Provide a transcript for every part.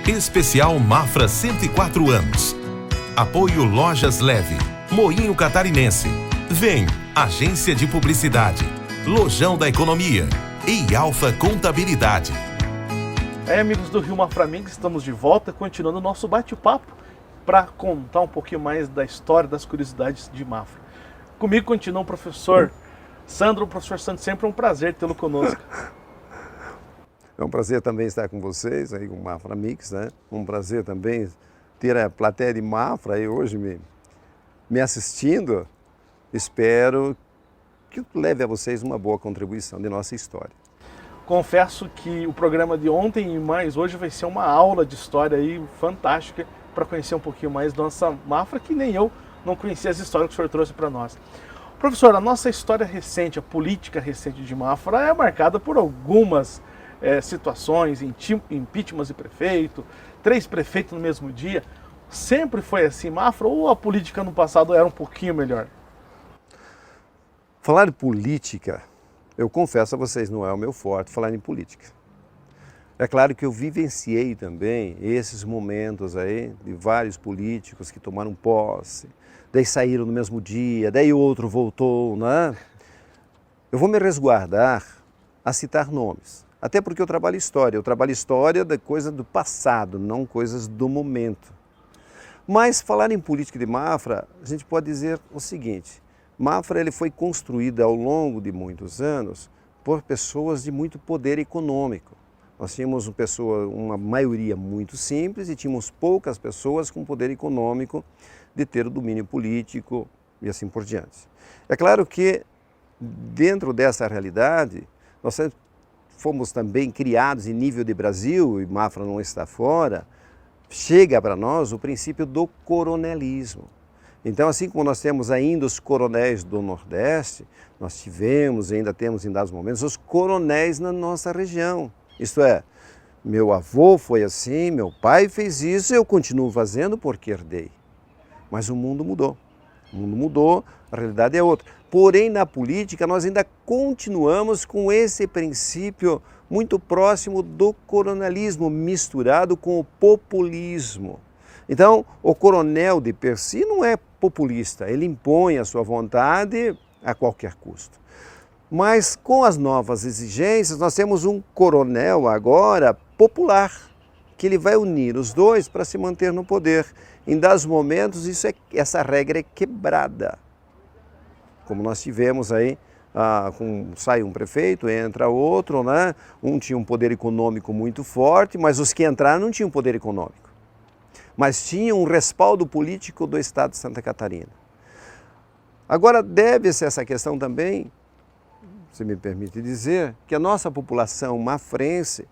Especial Mafra 104 anos. Apoio Lojas Leve, Moinho Catarinense. Vem, Agência de Publicidade, Lojão da Economia e Alfa Contabilidade. Amigos do Rio Mafra Mix, estamos de volta, continuando o nosso bate-papo para contar um pouquinho mais da história, das curiosidades de Mafra. Comigo continua o professor Sandro. O professor Sandro, sempre é um prazer tê-lo conosco. É um prazer também estar com vocês, aí com o Mafra Mix, né? Um prazer também ter a plateia de Mafra aí hoje me assistindo. Espero que leve a vocês uma boa contribuição de nossa história. Confesso que o programa de ontem e mais hoje vai ser uma aula de história aí fantástica para conhecer um pouquinho mais da nossa Mafra, que nem eu não conhecia as histórias que o senhor trouxe para nós. Professor, a nossa história recente, a política recente de Mafra é marcada por algumas situações, impeachments de prefeito, 3 prefeitos no mesmo dia. Sempre foi assim, Mafra, ou a política no passado era um pouquinho melhor? Falar de política, eu confesso a vocês, não é o meu forte falar em política. É claro que eu vivenciei também esses momentos aí de vários políticos que tomaram posse, daí saíram no mesmo dia, daí outro voltou, né? Eu vou me resguardar a citar nomes. Até porque eu trabalho história da coisa do passado, não coisas do momento. Mas falar em política de Mafra, a gente pode dizer o seguinte: Mafra ele foi construída ao longo de muitos anos por pessoas de muito poder econômico. Nós tínhamos uma maioria muito simples e tínhamos poucas pessoas com poder econômico de ter o domínio político e assim por diante. É claro que dentro dessa realidade, nós fomos também criados em nível de Brasil, e Mafra não está fora, chega para nós o princípio do coronelismo. Então, assim como nós temos ainda os coronéis do Nordeste, nós tivemos e ainda temos em dados momentos os coronéis na nossa região. Isto é, meu avô foi assim, meu pai fez isso, eu continuo fazendo porque herdei. Mas o mundo mudou. O mundo mudou, a realidade é outra. Porém, na política, nós ainda continuamos com esse princípio muito próximo do coronelismo, misturado com o populismo. Então, o coronel de per si não é populista, ele impõe a sua vontade a qualquer custo. Mas com as novas exigências, nós temos um coronel agora popular, que ele vai unir os dois para se manter no poder. Em dados momentos, essa regra é quebrada. Como nós tivemos aí, sai um prefeito, entra outro, né? Um tinha um poder econômico muito forte, mas os que entraram não tinham poder econômico, mas tinham um respaldo político do Estado de Santa Catarina. Agora, deve-se essa questão também, se me permite dizer, que a nossa população mafrense,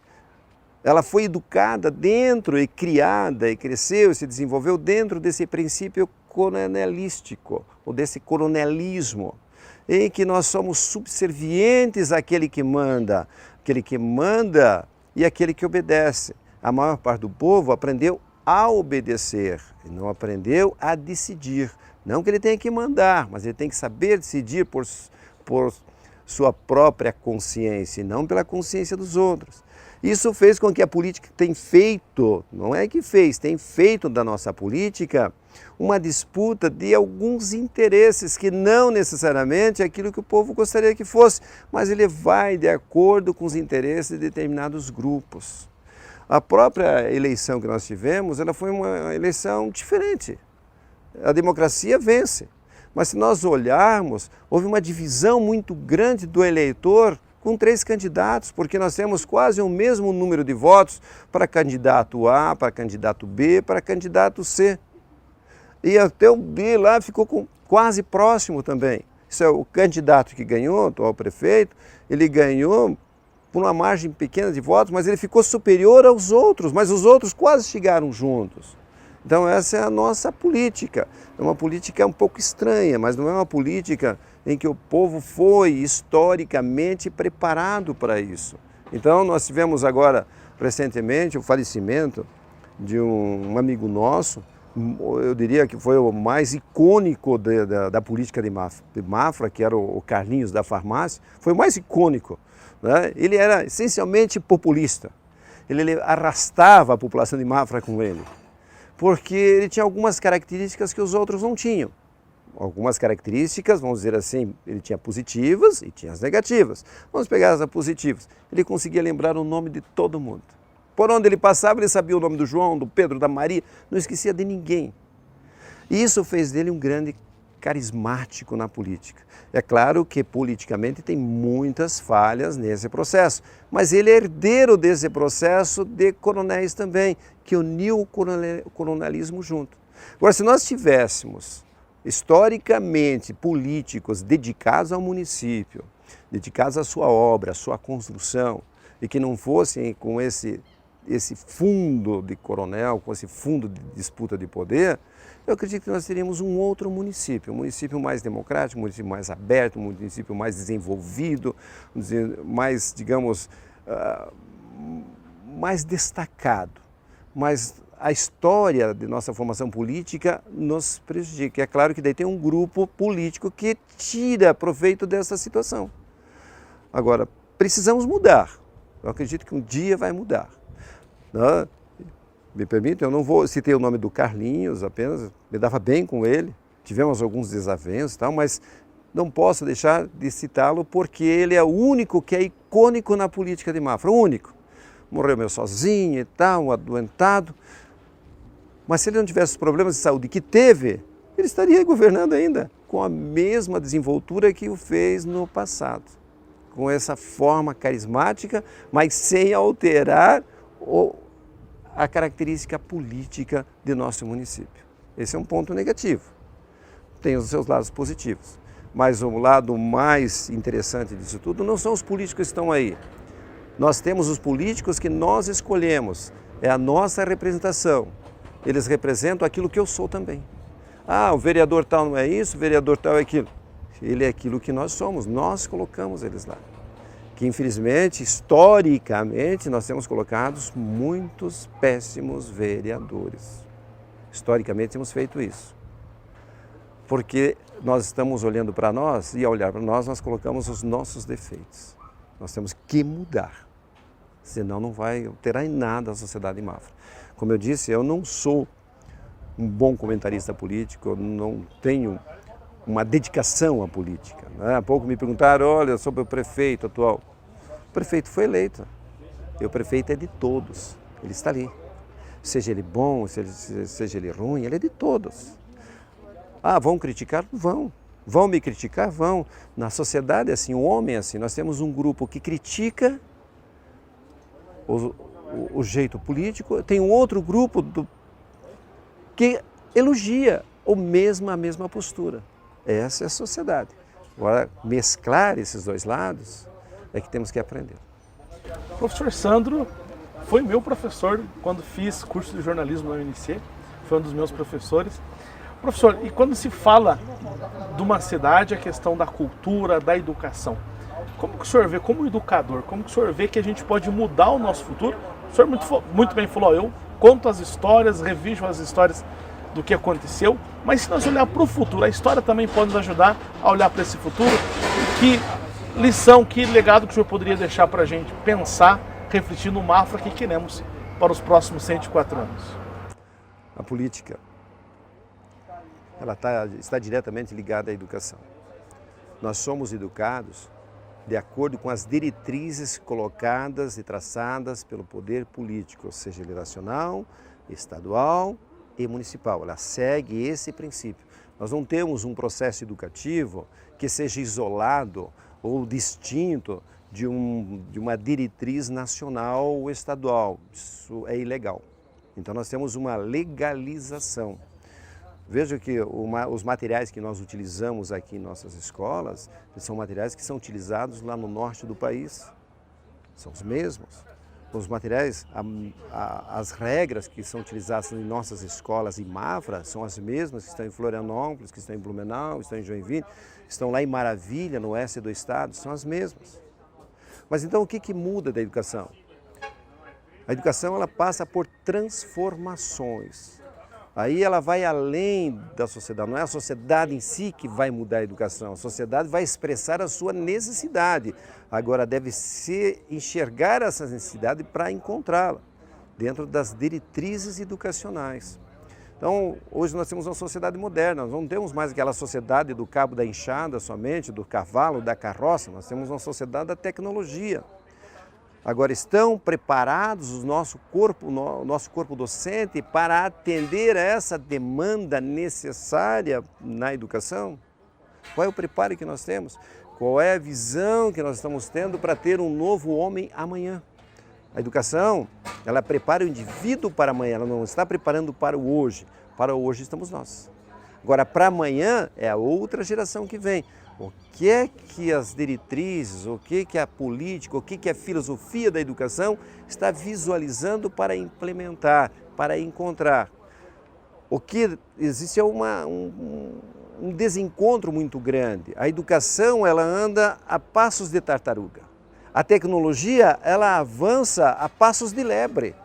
ela foi educada dentro e criada e cresceu e se desenvolveu dentro desse princípio coronelístico, ou desse coronelismo, em que nós somos subservientes àquele que manda e àquele que obedece. A maior parte do povo aprendeu a obedecer e não aprendeu a decidir. Não que ele tenha que mandar, mas ele tem que saber decidir por sua própria consciência e não pela consciência dos outros. Isso fez com que a política tem feito, não é que fez, tem feito da nossa política uma disputa de alguns interesses que não necessariamente é aquilo que o povo gostaria que fosse, mas ele vai de acordo com os interesses de determinados grupos. A própria eleição que nós tivemos, ela foi uma eleição diferente. A democracia vence, mas se nós olharmos, houve uma divisão muito grande do eleitor com 3 candidatos, porque nós temos quase o mesmo número de votos para candidato A, para candidato B, para candidato C. E até o B lá ficou quase próximo também. Isso é o candidato que ganhou, o atual prefeito, ele ganhou por uma margem pequena de votos, mas ele ficou superior aos outros, mas os outros quase chegaram juntos. Então essa é a nossa política. É uma política um pouco estranha, mas não é uma política em que o povo foi historicamente preparado para isso. Então nós tivemos agora, recentemente, o falecimento de um amigo nosso, eu diria que foi o mais icônico da política de Mafra, que era o Carlinhos da farmácia, foi o mais icônico, né? Ele era essencialmente populista. ele arrastava a população de Mafra com ele, porque ele tinha algumas características que os outros não tinham. Algumas características, vamos dizer assim, ele tinha positivas e tinha as negativas. Vamos pegar as positivas. Ele conseguia lembrar o nome de todo mundo. Por onde ele passava, ele sabia o nome do João, do Pedro, da Maria, não esquecia de ninguém. E isso fez dele um grande carismático na política. É claro que politicamente tem muitas falhas nesse processo, mas ele é herdeiro desse processo de coronéis também, que uniu o coronelismo junto. Agora, se nós tivéssemos historicamente políticos dedicados ao município, dedicados à sua obra, à sua construção, e que não fossem com esse fundo de coronel, com esse fundo de disputa de poder, eu acredito que nós teríamos um outro município, um município mais democrático, um município mais aberto, um município mais desenvolvido, mais, digamos, mais destacado. Mas a história de nossa formação política nos prejudica. É claro que daí tem um grupo político que tira proveito dessa situação. Agora, precisamos mudar. Eu acredito que um dia vai mudar. Não? Me permite, eu não vou citar o nome do Carlinhos apenas, me dava bem com ele, tivemos alguns desavenços e tal, mas não posso deixar de citá-lo porque ele é o único que é icônico na política de Mafra, o único. Morreu meio sozinho e tal, adoentado, mas se ele não tivesse os problemas de saúde que teve, ele estaria governando ainda com a mesma desenvoltura que o fez no passado, com essa forma carismática, mas sem alterar a característica política de nosso município. Esse é um ponto negativo. Tem os seus lados positivos. Mas o lado mais interessante disso tudo não são os políticos que estão aí. Nós temos os políticos que nós escolhemos. É a nossa representação. Eles representam aquilo que eu sou também. Ah, o vereador tal não é isso, o vereador tal é aquilo. Ele é aquilo que nós somos, nós colocamos eles lá. Que infelizmente, historicamente, nós temos colocados muitos péssimos vereadores. Historicamente temos feito isso. Porque nós estamos olhando para nós e ao olhar para nós, nós colocamos os nossos defeitos. Nós temos que mudar, senão não vai alterar em nada a sociedade de Mafra. Como eu disse, eu não sou um bom comentarista político, eu não tenho uma dedicação à política. Né? Há pouco me perguntaram, olha, sobre o prefeito atual. O prefeito foi eleito, e o prefeito é de todos, ele está ali. Seja ele bom, seja ele ruim, ele é de todos. Ah, vão criticar? Vão. Vão me criticar? Vão. Na sociedade é assim, o homem é assim, nós temos um grupo que critica o jeito político, tem um outro grupo que elogia a mesma postura. Essa é a sociedade. Agora, mesclar esses dois lados é que temos que aprender. O professor Sandro foi meu professor quando fiz curso de jornalismo na UNC, foi um dos meus professores. Professor, e quando se fala de uma cidade, a questão da cultura, da educação, como que o senhor vê, como educador, como que o senhor vê que a gente pode mudar o nosso futuro? O senhor muito bem falou, eu conto as histórias, revijo as histórias do que aconteceu, mas se nós olharmos para o futuro, a história também pode nos ajudar a olhar para esse futuro. Que lição, que legado que o senhor poderia deixar para a gente pensar, refletir no Mafra que queremos para os próximos 104 anos? A política, ela está diretamente ligada à educação. Nós somos educados de acordo com as diretrizes colocadas e traçadas pelo poder político, seja ele nacional, estadual e municipal. Ela segue esse princípio. Nós não temos um processo educativo que seja isolado ou distinto de uma diretriz nacional ou estadual. Isso é ilegal. Então nós temos uma legalização. Veja que os materiais que nós utilizamos aqui em nossas escolas são materiais que são utilizados lá no norte do país. São os mesmos. Os materiais, as regras que são utilizadas em nossas escolas em Mafra são as mesmas que estão em Florianópolis, que estão em Blumenau, estão em Joinville, estão lá em Maravilha, no oeste do estado, são as mesmas. Mas então o que muda da educação? A educação ela passa por transformações. Aí ela vai além da sociedade, não é a sociedade em si que vai mudar a educação, a sociedade vai expressar a sua necessidade. Agora deve se enxergar essa necessidade para encontrá-la dentro das diretrizes educacionais. Então, hoje nós temos uma sociedade moderna, nós não temos mais aquela sociedade do cabo da enxada somente, do cavalo, da carroça, nós temos uma sociedade da tecnologia. Agora, estão preparados o nosso corpo docente para atender a essa demanda necessária na educação? Qual é o preparo que nós temos? Qual é a visão que nós estamos tendo para ter um novo homem amanhã? A educação, ela prepara o indivíduo para amanhã, ela não está preparando para o hoje. Para o hoje estamos nós. Agora, para amanhã é a outra geração que vem. O que é que as diretrizes, o que é a política, o que é a filosofia da educação está visualizando para implementar, para encontrar? O que existe é um desencontro muito grande. A educação, ela anda a passos de tartaruga. A tecnologia, ela avança a passos de lebre.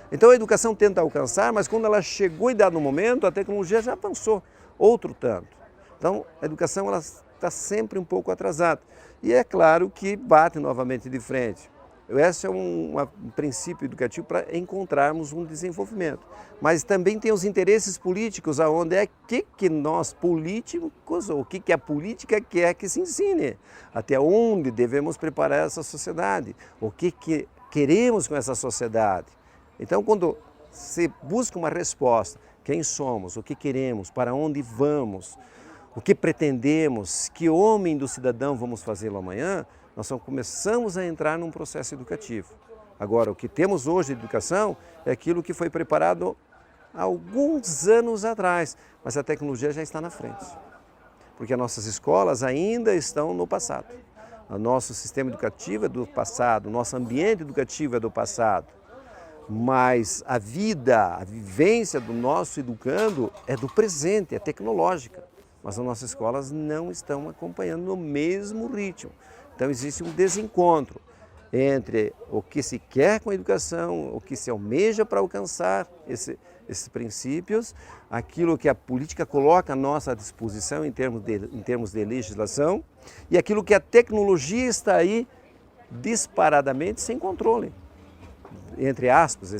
Então a educação tenta alcançar, mas quando ela chegou em dado momento, a tecnologia já avançou outro tanto. Então a educação, ela está sempre um pouco atrasada. E é claro que bate novamente de frente. Esse é um princípio educativo para encontrarmos um desenvolvimento. Mas também tem os interesses políticos, aonde é que nós políticos, o que a política quer que se ensine, até onde devemos preparar essa sociedade, o que queremos com essa sociedade. Então, quando se busca uma resposta, quem somos, o que queremos, para onde vamos, o que pretendemos, que homem do cidadão vamos fazê-lo amanhã, nós começamos a entrar num processo educativo. Agora, o que temos hoje de educação é aquilo que foi preparado há alguns anos atrás, mas a tecnologia já está na frente. Porque as nossas escolas ainda estão no passado. O nosso sistema educativo é do passado, o nosso ambiente educativo é do passado. Mas a vida, a vivência do nosso educando é do presente, é tecnológica. Mas as nossas escolas não estão acompanhando no mesmo ritmo. Então existe um desencontro entre o que se quer com a educação, o que se almeja para alcançar esses princípios, aquilo que a política coloca à nossa disposição em termos de legislação e aquilo que a tecnologia está aí disparadamente sem controle. Entre aspas,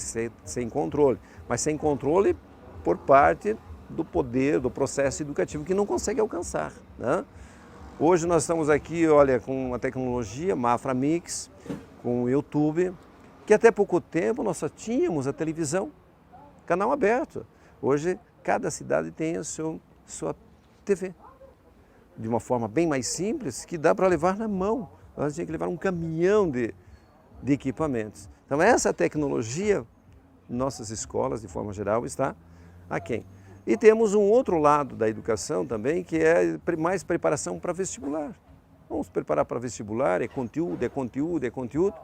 sem controle, mas sem controle por parte do poder, do processo educativo que não consegue alcançar, né? Hoje nós estamos aqui, olha, com a tecnologia Mafra Mix, com o YouTube, que até pouco tempo nós só tínhamos a televisão, canal aberto. Hoje cada cidade tem a sua TV, de uma forma bem mais simples, que dá para levar na mão. Nós tínhamos que levar um caminhão de equipamentos. Então essa tecnologia, nossas escolas, de forma geral, está aquém. E temos um outro lado da educação também, que é mais preparação para vestibular. Vamos preparar para vestibular, é conteúdo, é conteúdo, é conteúdo.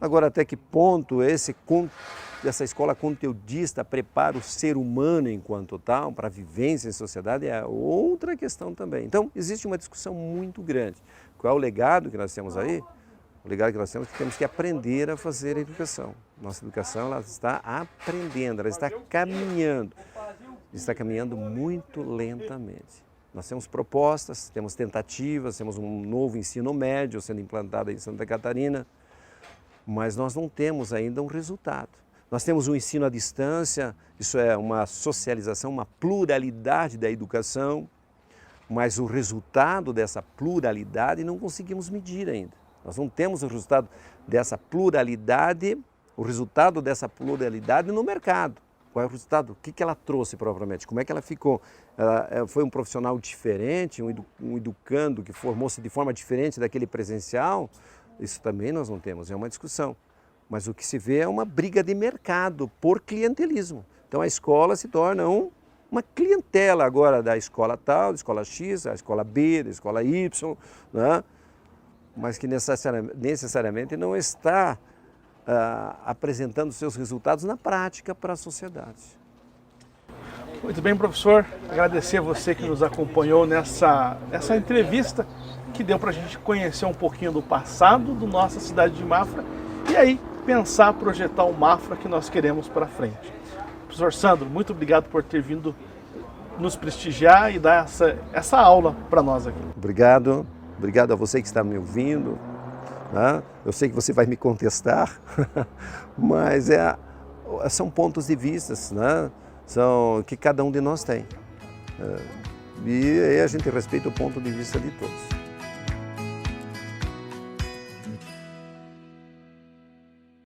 Agora, até que ponto essa escola conteudista prepara o ser humano enquanto tal, para a vivência em sociedade, é outra questão também. Então, existe uma discussão muito grande. Qual é o legado que nós temos aí? O legado que nós temos é que temos que aprender a fazer a educação. Nossa educação, ela está aprendendo, ela está caminhando muito lentamente. Nós temos propostas, temos tentativas, temos um novo ensino médio sendo implantado em Santa Catarina, mas nós não temos ainda um resultado. Nós temos um ensino à distância, isso é uma socialização, uma pluralidade da educação, mas o resultado dessa pluralidade não conseguimos medir ainda. Nós não temos o resultado dessa pluralidade, no mercado. Qual é o resultado? O que ela trouxe propriamente? Como é que ela ficou? Ela foi um profissional diferente, um educando que formou-se de forma diferente daquele presencial? Isso também nós não temos, é uma discussão. Mas o que se vê é uma briga de mercado por clientelismo. Então a escola se torna uma clientela agora da escola tal, da escola X, da escola B, da escola Y, né? Mas que necessariamente não está apresentando seus resultados na prática para a sociedade. Muito bem, professor. Agradecer a você que nos acompanhou nessa entrevista, que deu para a gente conhecer um pouquinho do passado da nossa cidade de Mafra e aí pensar, projetar o Mafra que nós queremos para frente. Professor Sandro, muito obrigado por ter vindo nos prestigiar e dar essa aula para nós aqui. Obrigado a você que está me ouvindo. Né? Eu sei que você vai me contestar, mas são pontos de vista, né? São que cada um de nós tem. E aí a gente respeita o ponto de vista de todos.